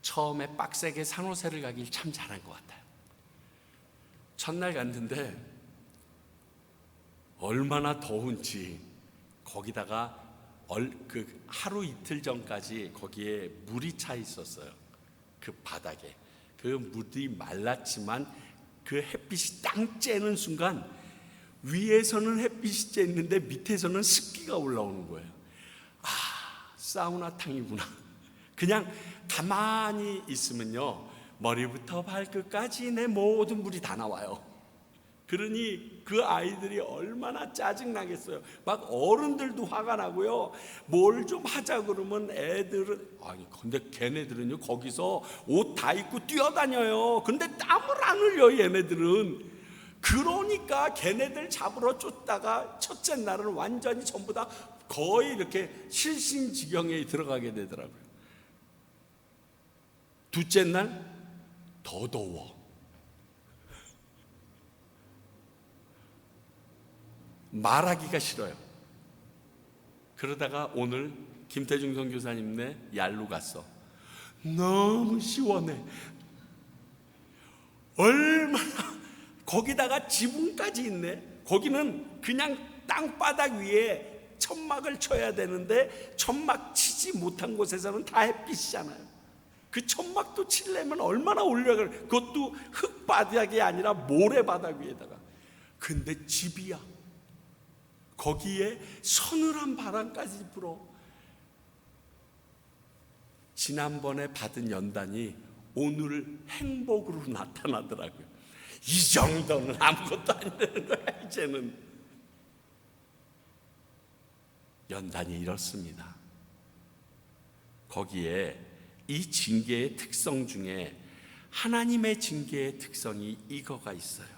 처음에 빡세게 산호세를 가길 참 잘한 것 같아요. 첫날 갔는데 얼마나 더운지, 거기다가 그 하루 이틀 전까지 거기에 물이 차 있었어요. 그 바닥에 그 물이 말랐지만 그 햇빛이 땅 쬐는 순간 위에서는 햇빛이 쬐는데 밑에서는 습기가 올라오는 거예요. 아, 사우나탕이구나. 그냥 가만히 있으면요, 머리부터 발끝까지 내 모든 물이 다 나와요. 그러니 그 아이들이 얼마나 짜증나겠어요. 막 어른들도 화가 나고요. 뭘 좀 하자 그러면 애들은, 아니 근데 걔네들은요 거기서 옷 다 입고 뛰어다녀요. 근데 땀을 안 흘려 얘네들은. 그러니까 걔네들 잡으러 쫓다가 첫째 날은 완전히 전부 다 거의 이렇게 실신지경에 들어가게 되더라고요. 둘째 날 더 더워. 말하기가 싫어요. 그러다가 오늘 김태중 선교사님네 얄로 갔어. 너무 시원해. 얼마나, 거기다가 지붕까지 있네. 거기는 그냥 땅바닥 위에 천막을 쳐야 되는데 천막 치지 못한 곳에서는 다 햇빛이잖아요. 그 천막도 치려면 얼마나 올려가, 그것도 흙바닥이 아니라 모래바닥 위에다가. 근데 집이야. 거기에 서늘한 바람까지 불어. 지난번에 받은 연단이 오늘 행복으로 나타나더라고요. 이 정도는 아무것도 안 되는 거야. 이제는 연단이 이렇습니다. 거기에 이 징계의 특성 중에 하나님의 징계의 특성이 이거가 있어요.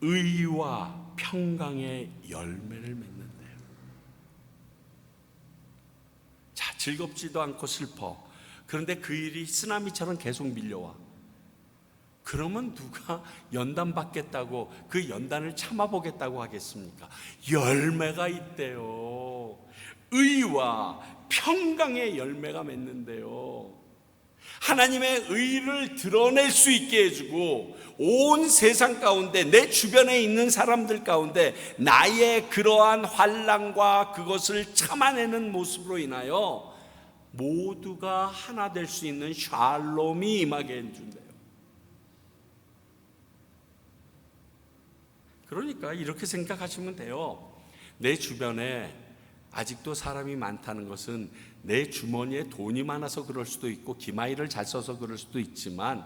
의와 평강의 열매를 맺는데요. 자, 즐겁지도 않고 슬퍼. 그런데 그 일이 쓰나미처럼 계속 밀려와. 그러면 누가 연단 받겠다고 그 연단을 참아보겠다고 하겠습니까? 열매가 있대요. 의와 평강의 열매가 맺는데요. 하나님의 의를 드러낼 수 있게 해주고 온 세상 가운데, 내 주변에 있는 사람들 가운데 나의 그러한 환난과 그것을 참아내는 모습으로 인하여 모두가 하나 될 수 있는 샬롬이 임하게 해준대요. 그러니까 이렇게 생각하시면 돼요. 내 주변에 아직도 사람이 많다는 것은 내 주머니에 돈이 많아서 그럴 수도 있고 기마이를 잘 써서 그럴 수도 있지만,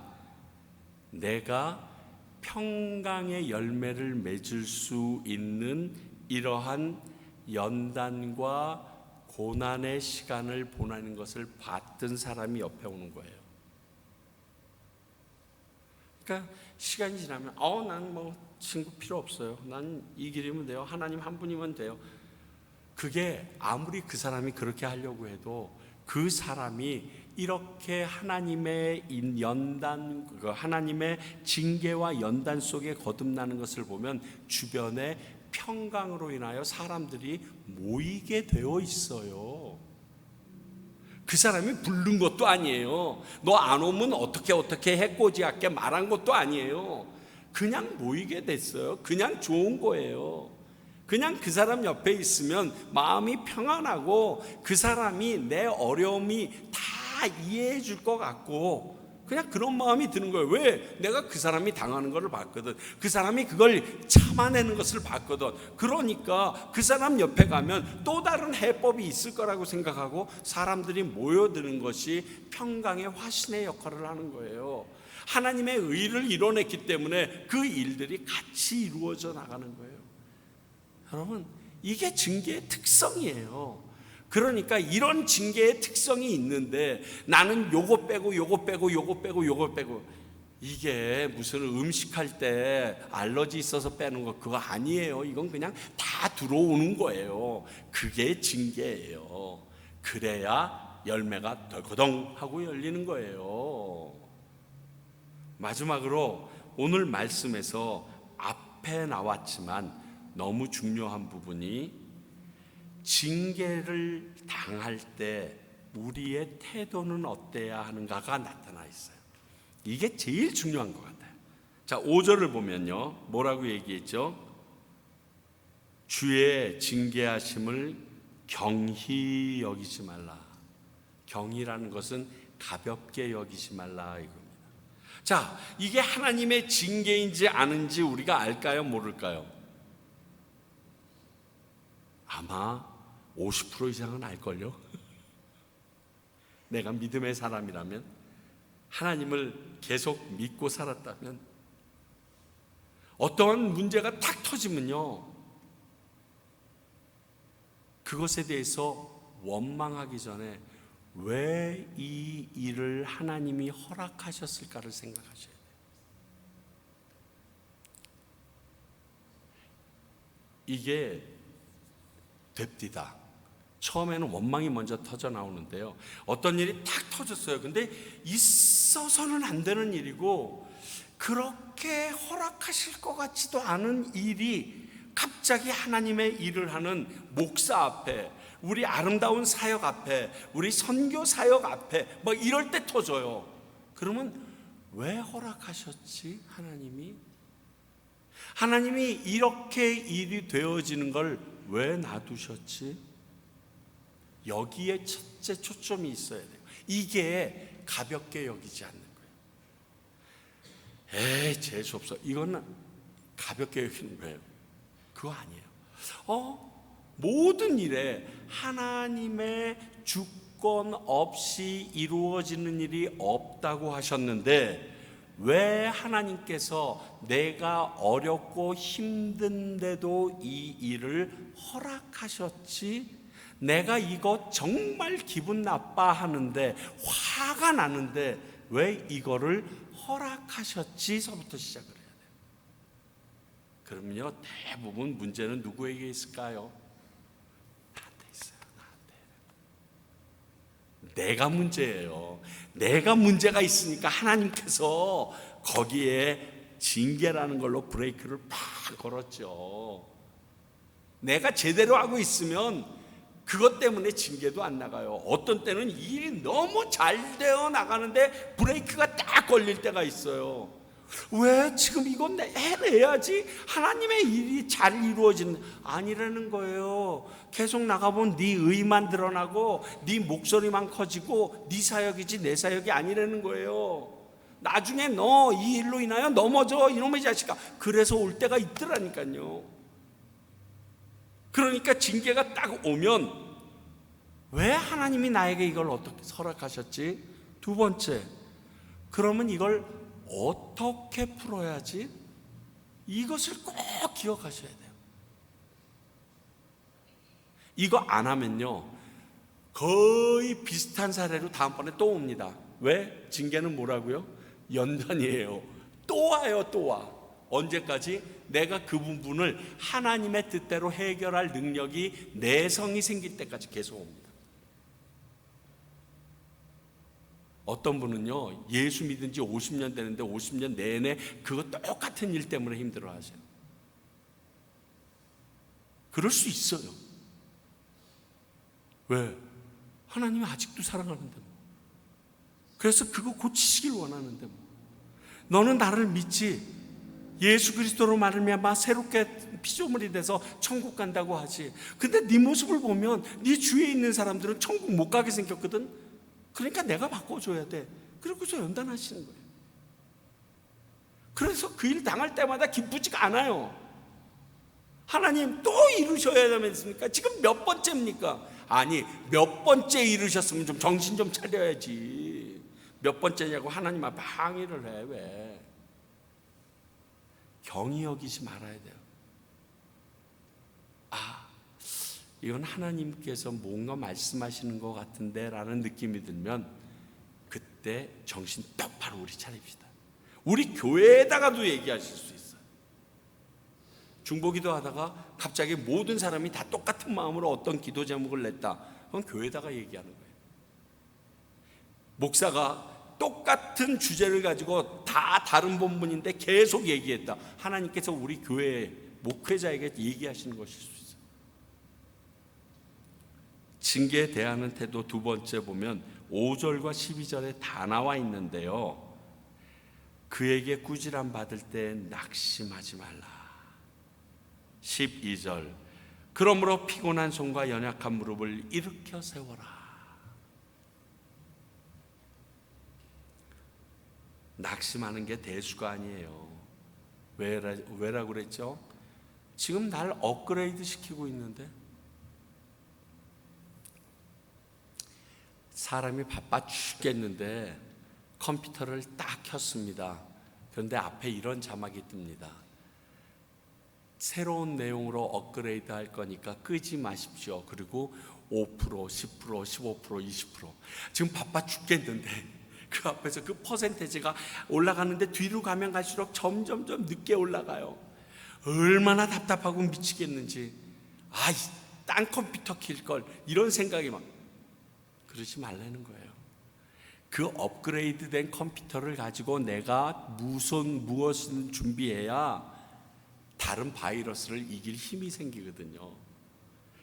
내가 평강의 열매를 맺을 수 있는 이러한 연단과 고난의 시간을 보내는 것을 봤던 사람이 옆에 오는 거예요. 그러니까 시간이 지나면 난 뭐 친구 필요 없어요. 난 이 길이면 돼요. 하나님 한 분이면 돼요. 그게 아무리 그 사람이 그렇게 하려고 해도 그 사람이 이렇게 하나님의 연단, 하나님의 징계와 연단 속에 거듭나는 것을 보면 주변에 평강으로 인하여 사람들이 모이게 되어 있어요. 그 사람이 부른 것도 아니에요. 너 안 오면 어떻게 해코지할게 말한 것도 아니에요. 그냥 모이게 됐어요. 그냥 좋은 거예요. 그냥 그 사람 옆에 있으면 마음이 평안하고 그 사람이 내 어려움이 다 이해해 줄 것 같고, 그냥 그런 마음이 드는 거예요. 왜? 내가 그 사람이 당하는 것을 봤거든. 그 사람이 그걸 참아내는 것을 봤거든. 그러니까 그 사람 옆에 가면 또 다른 해법이 있을 거라고 생각하고 사람들이 모여드는 것이 평강의 화신의 역할을 하는 거예요. 하나님의 의를 이뤄냈기 때문에 그 일들이 같이 이루어져 나가는 거예요. 여러분, 이게 징계의 특성이에요. 그러니까 이런 징계의 특성이 있는데 나는 요거 빼고 요거 빼고 요거 빼고 요거 빼고, 이게 무슨 음식할 때 알러지 있어서 빼는 거 그거 아니에요. 이건 그냥 다 들어오는 거예요. 그게 징계예요. 그래야 열매가 덜거덩 하고 열리는 거예요. 마지막으로 오늘 말씀에서 앞에 나왔지만 너무 중요한 부분이, 징계를 당할 때 우리의 태도는 어때야 하는가가 나타나 있어요. 이게 제일 중요한 것 같아요. 자, 5절을 보면요, 뭐라고 얘기했죠? 주의 징계하심을 경히 여기지 말라. 경히라는 것은 가볍게 여기지 말라 이겁니다. 자, 이게 하나님의 징계인지 아닌지 우리가 알까요, 모를까요? 아마 50% 이상은 알걸요. 내가 믿음의 사람이라면, 하나님을 계속 믿고 살았다면, 어떠한 문제가 탁 터지면요, 그것에 대해서 원망하기 전에 왜 이 일을 하나님이 허락하셨을까를 생각하셔야 돼요. 이게 됩디다. 처음에는 원망이 먼저 터져 나오는데요, 어떤 일이 탁 터졌어요. 근데 있어서는 안 되는 일이고 그렇게 허락하실 것 같지도 않은 일이 갑자기 하나님의 일을 하는 목사 앞에, 우리 아름다운 사역 앞에, 우리 선교 사역 앞에 뭐 이럴 때 터져요. 그러면 왜 허락하셨지? 하나님이 이렇게 일이 되어지는 걸 왜 놔두셨지? 여기에 첫째 초점이 있어야 돼요. 이게 가볍게 여기지 않는 거예요. 에이, 재수없어. 이거는 가볍게 여기는 거예요. 그거 아니에요. 모든 일에 하나님의 주권 없이 이루어지는 일이 없다고 하셨는데, 왜 하나님께서 내가 어렵고 힘든데도 이 일을 허락하셨지? 내가 이거 정말 기분 나빠하는데, 화가 나는데 왜 이거를 허락하셨지?서부터 시작을 해야 돼요. 그러면요, 대부분 문제는 누구에게 있을까요? 나한테 있어요. 나한테. 내가 문제예요. 내가 문제가 있으니까 하나님께서 거기에 징계라는 걸로 브레이크를 팍 걸었죠. 내가 제대로 하고 있으면 그것 때문에 징계도 안 나가요. 어떤 때는 일이 너무 잘 되어 나가는데 브레이크가 딱 걸릴 때가 있어요. 왜 지금 이건 해내야지 하나님의 일이 잘 이루어지는, 아니라는 거예요. 계속 나가보면 네 의만 드러나고 네 목소리만 커지고 네 사역이지 내 사역이 아니라는 거예요. 나중에 너 이 일로 인하여 넘어져, 이놈의 자식아. 그래서 올 때가 있더라니까요. 그러니까 징계가 딱 오면 왜 하나님이 나에게 이걸 어떻게 허락하셨지? 두 번째, 그러면 이걸 어떻게 풀어야지? 이것을 꼭 기억하셔야 돼요. 이거 안 하면요, 거의 비슷한 사례로 다음번에 또 옵니다. 왜? 징계는 뭐라고요? 연단이에요. 또 와요, 또 와. 언제까지? 내가 그 부분을 하나님의 뜻대로 해결할 능력이, 내성이 생길 때까지 계속 옵니다. 어떤 분은요, 예수 믿은 지 50년 되는데 50년 내내 그거 똑같은 일 때문에 힘들어 하세요. 그럴 수 있어요. 왜? 하나님이 아직도 사랑하는데 뭐. 그래서 그거 고치시길 원하는데 뭐. 너는 나를 믿지, 예수 그리스도로 말미암아 새롭게 피조물이 돼서 천국 간다고 하지. 근데 네 모습을 보면 네 주위에 있는 사람들은 천국 못 가게 생겼거든. 그러니까 내가 바꿔줘야 돼. 그러고서 연단하시는 거예요. 그래서 그 일 당할 때마다 기쁘지가 않아요. 하나님 또 이루셔야 되겠습니까? 지금 몇 번째입니까? 아니, 몇 번째 이루셨으면 좀 정신 좀 차려야지. 몇 번째냐고 하나님 앞에 항의를 해. 왜? 경히 여기지 말아야 돼요. 이건 하나님께서 뭔가 말씀하시는 것 같은데 라는 느낌이 들면 그때 정신 똑바로 우리 차립시다. 우리 교회에다가도 얘기하실 수 있어요. 중보기도 하다가 갑자기 모든 사람이 다 똑같은 마음으로 어떤 기도 제목을 냈다. 그건 교회에다가 얘기하는 거예요. 목사가 똑같은 주제를 가지고 다 다른 본문인데 계속 얘기했다. 하나님께서 우리 교회 목회자에게 얘기하시는 것일 수 있어요. 징계에 대하는 태도 두 번째 보면 5절과 12절에 다 나와 있는데요. 그에게 꾸지람 받을 때 낙심하지 말라. 12절 그러므로 피곤한 손과 연약한 무릎을 일으켜 세워라. 낙심하는 게 대수가 아니에요. 왜라고 그랬죠? 지금 날 업그레이드 시키고 있는데 사람이 바빠 죽겠는데 컴퓨터를 딱 켰습니다. 그런데 앞에 이런 자막이 뜹니다. 새로운 내용으로 업그레이드 할 거니까 끄지 마십시오. 그리고 5%, 10%, 15%, 20%. 지금 바빠 죽겠는데 그 앞에서 그 퍼센테이지가 올라가는데 뒤로 가면 갈수록 점점점 늦게 올라가요. 얼마나 답답하고 미치겠는지. 딴 컴퓨터 킬 걸. 이런 생각이 막. 그러지 말라는 거예요. 그 업그레이드 된 컴퓨터를 가지고 내가 무엇을 준비해야 다른 바이러스를 이길 힘이 생기거든요.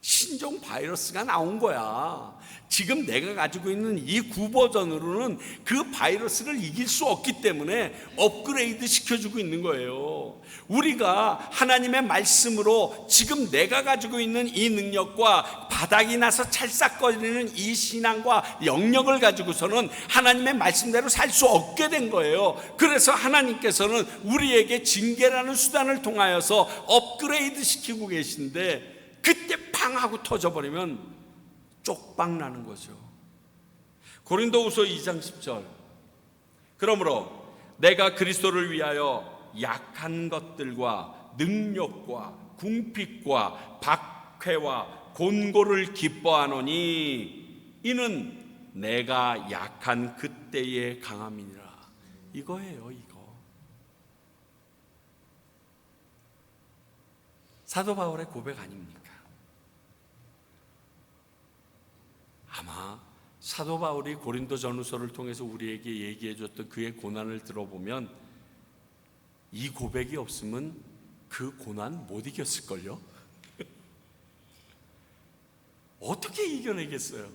신종 바이러스가 나온 거야. 지금 내가 가지고 있는 이 9버전으로는 그 바이러스를 이길 수 없기 때문에 업그레이드 시켜주고 있는 거예요. 우리가 하나님의 말씀으로 지금 내가 가지고 있는 이 능력과 바닥이 나서 찰싹거리는 이 신앙과 영역을 가지고서는 하나님의 말씀대로 살 수 없게 된 거예요. 그래서 하나님께서는 우리에게 징계라는 수단을 통하여서 업그레이드 시키고 계신데 그때 팡 하고 터져버리면 쪽박 나는 거죠. 고린도후서 2장 10절 그러므로 내가 그리스도를 위하여 약한 것들과 능력과 궁핍과 박해와 곤고를 기뻐하노니 이는 내가 약한 그때의 강함이니라. 이거예요. 이거 사도 바울의 고백 아닙니까? 아마 사도 바울이 고린도 전후서를 통해서 우리에게 얘기해 줬던 그의 고난을 들어보면 이 고백이 없으면 그 고난 못 이겼을걸요? 어떻게 이겨내겠어요?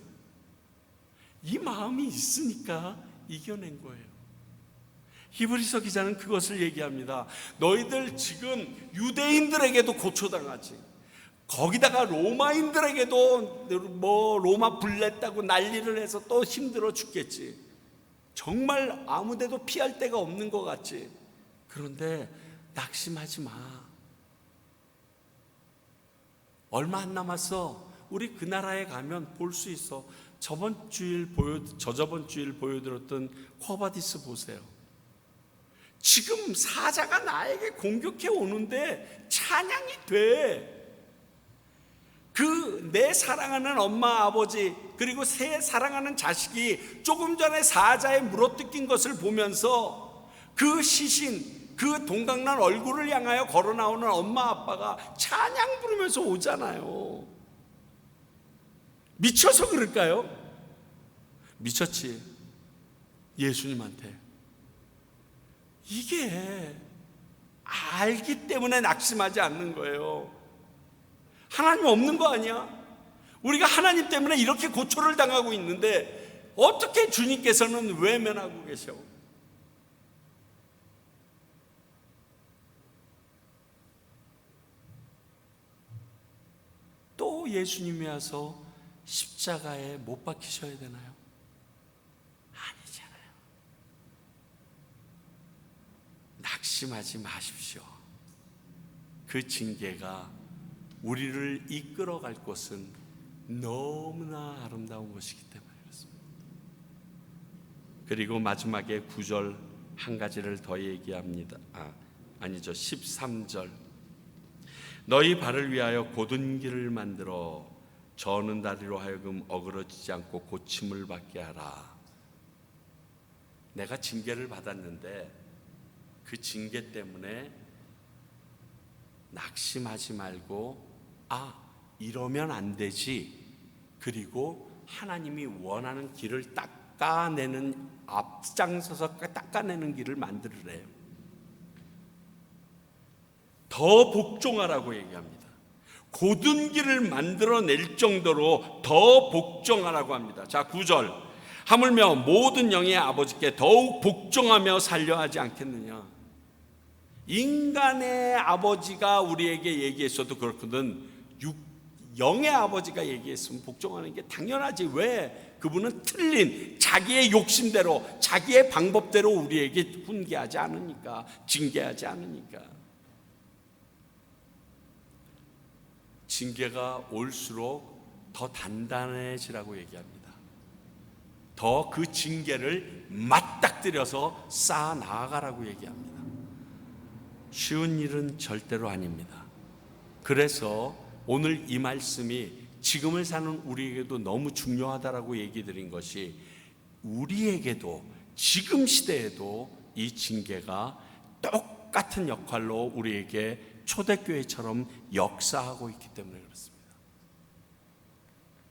이 마음이 있으니까 이겨낸 거예요. 히브리서 기자는 그것을 얘기합니다. 너희들 지금 유대인들에게도 고초당하지, 거기다가 로마인들에게도 로마 불냈다고 난리를 해서 또 힘들어 죽겠지. 정말 아무데도 피할 데가 없는 것 같지. 그런데 낙심하지 마. 얼마 안 남았어. 우리 그 나라에 가면 볼 수 있어. 저저번 주일 보여드렸던 쿼바디스 보세요. 지금 사자가 나에게 공격해 오는데 찬양이 돼. 그 내 사랑하는 엄마 아버지 그리고 새 사랑하는 자식이 조금 전에 사자에 물어뜯긴 것을 보면서 그 시신, 그 동강난 얼굴을 향하여 걸어 나오는 엄마 아빠가 찬양 부르면서 오잖아요. 미쳐서 그럴까요? 미쳤지. 예수님한테. 이게 알기 때문에 낙심하지 않는 거예요. 하나님 없는 거 아니야? 우리가 하나님 때문에 이렇게 고초를 당하고 있는데 어떻게 주님께서는 외면하고 계셔? 또 예수님이 와서 십자가에 못 박히셔야 되나요? 아니잖아요. 낙심하지 마십시오. 그 징계가 우리를 이끌어갈 곳은 너무나 아름다운 곳이기 때문에 그렇습니다. 그리고 마지막에 9절 한 가지를 더 얘기합니다. 아니죠. 13절. 너희 발을 위하여 곧은 길을 만들어 저는 다리로 하여금 어그러지지 않고 고침을 받게 하라. 내가 징계를 받았는데 그 징계 때문에 낙심하지 말고 이러면 안 되지. 그리고 하나님이 원하는 길을 닦아내는, 앞장서서 닦아내는 길을 만들으래요. 더 복종하라고 얘기합니다. 곧은 길을 만들어낼 정도로 더 복종하라고 합니다. 자, 9절. 하물며 모든 영의 아버지께 더욱 복종하며 살려 하지 않겠느냐. 인간의 아버지가 우리에게 얘기했어도 그렇거든, 영의 아버지가 얘기했으면 복종하는 게 당연하지. 왜? 그분은 틀린 자기의 욕심대로, 자기의 방법대로 우리에게 훈계하지 않으니까, 징계하지 않으니까. 징계가 올수록 더 단단해지라고 얘기합니다. 더 그 징계를 맞닥뜨려서 쌓아 나아가라고 얘기합니다. 쉬운 일은 절대로 아닙니다. 그래서 오늘 이 말씀이 지금을 사는 우리에게도 너무 중요하다라고 얘기 드린 것이, 우리에게도 지금 시대에도 이 징계가 똑같은 역할로 우리에게 초대교회처럼 역사하고 있기 때문에 그렇습니다.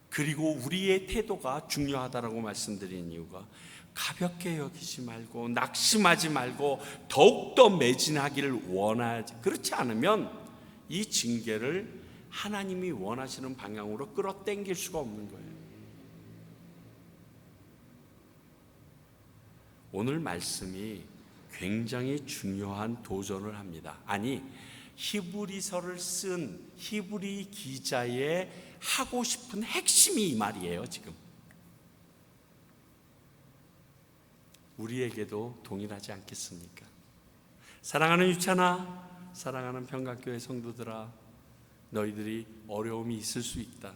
그리고 우리의 태도가 중요하다라고 말씀드린 이유가, 가볍게 여기지 말고 낙심하지 말고 더욱더 매진하기를 원하지. 그렇지 않으면 이 징계를 하나님이 원하시는 방향으로 끌어당길 수가 없는 거예요. 오늘 말씀이 굉장히 중요한 도전을 합니다. 아니, 히브리서를 쓴 히브리 기자의 하고 싶은 핵심이 이 말이에요. 지금 우리에게도 동일하지 않겠습니까? 사랑하는 유찬아, 사랑하는 평강교회 성도들아, 너희들이 어려움이 있을 수 있다.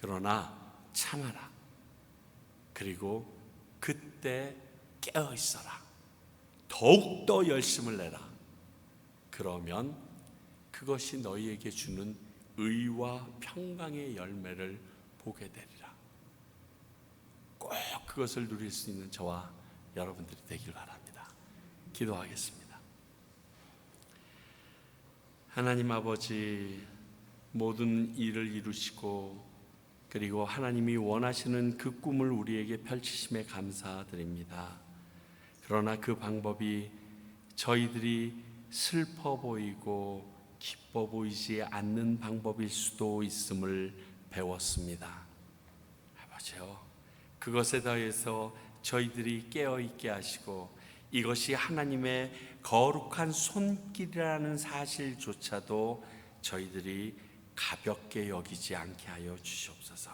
그러나 참아라. 그리고 그때 깨어 있어라. 더욱더 열심을 내라. 그러면 그것이 너희에게 주는 의와 평강의 열매를 보게 되리라. 꼭 그것을 누릴 수 있는 저와 여러분들이 되길 바랍니다. 기도하겠습니다. 하나님 아버지, 모든 일을 이루시고 그리고 하나님이 원하시는 그 꿈을 우리에게 펼치심에 감사드립니다. 그러나 그 방법이 저희들이 슬퍼 보이고 기뻐 보이지 않는 방법일 수도 있음을 배웠습니다. 아버지요, 그것에 대해서 저희들이 깨어있게 하시고 이것이 하나님의 거룩한 손길이라는 사실조차도 저희들이 가볍게 여기지 않게 하여 주시옵소서.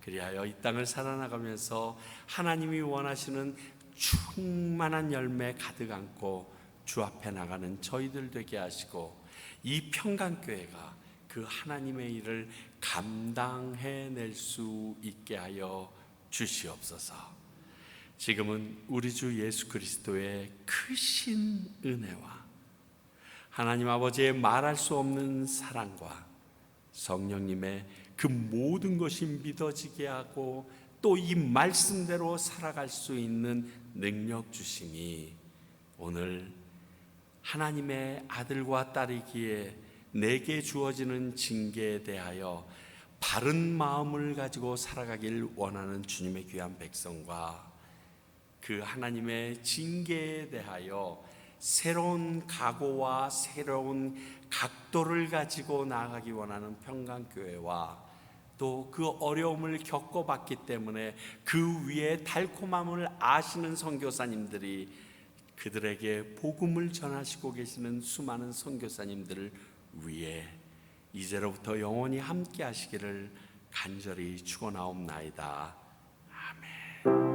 그리하여 이 땅을 살아나가면서 하나님이 원하시는 충만한 열매 가득 안고 주 앞에 나가는 저희들 되게 하시고, 이 평강교회가 그 하나님의 일을 감당해낼 수 있게 하여 주시옵소서. 지금은 우리 주 예수 그리스도의 크신 은혜와 하나님 아버지의 말할 수 없는 사랑과 성령님의 그 모든 것이 믿어지게 하고 또 이 말씀대로 살아갈 수 있는 능력 주심이 오늘 하나님의 아들과 딸이기에 내게 주어지는 징계에 대하여 바른 마음을 가지고 살아가길 원하는 주님의 귀한 백성과 그 하나님의 징계에 대하여 새로운 각오와 새로운 각도를 가지고 나아가기 원하는 평강교회와 또 그 어려움을 겪어봤기 때문에 그 위에 달콤함을 아시는 선교사님들이 그들에게 복음을 전하시고 계시는 수많은 선교사님들을 위해 이제로부터 영원히 함께 하시기를 간절히 축원하옵나이다. 아멘.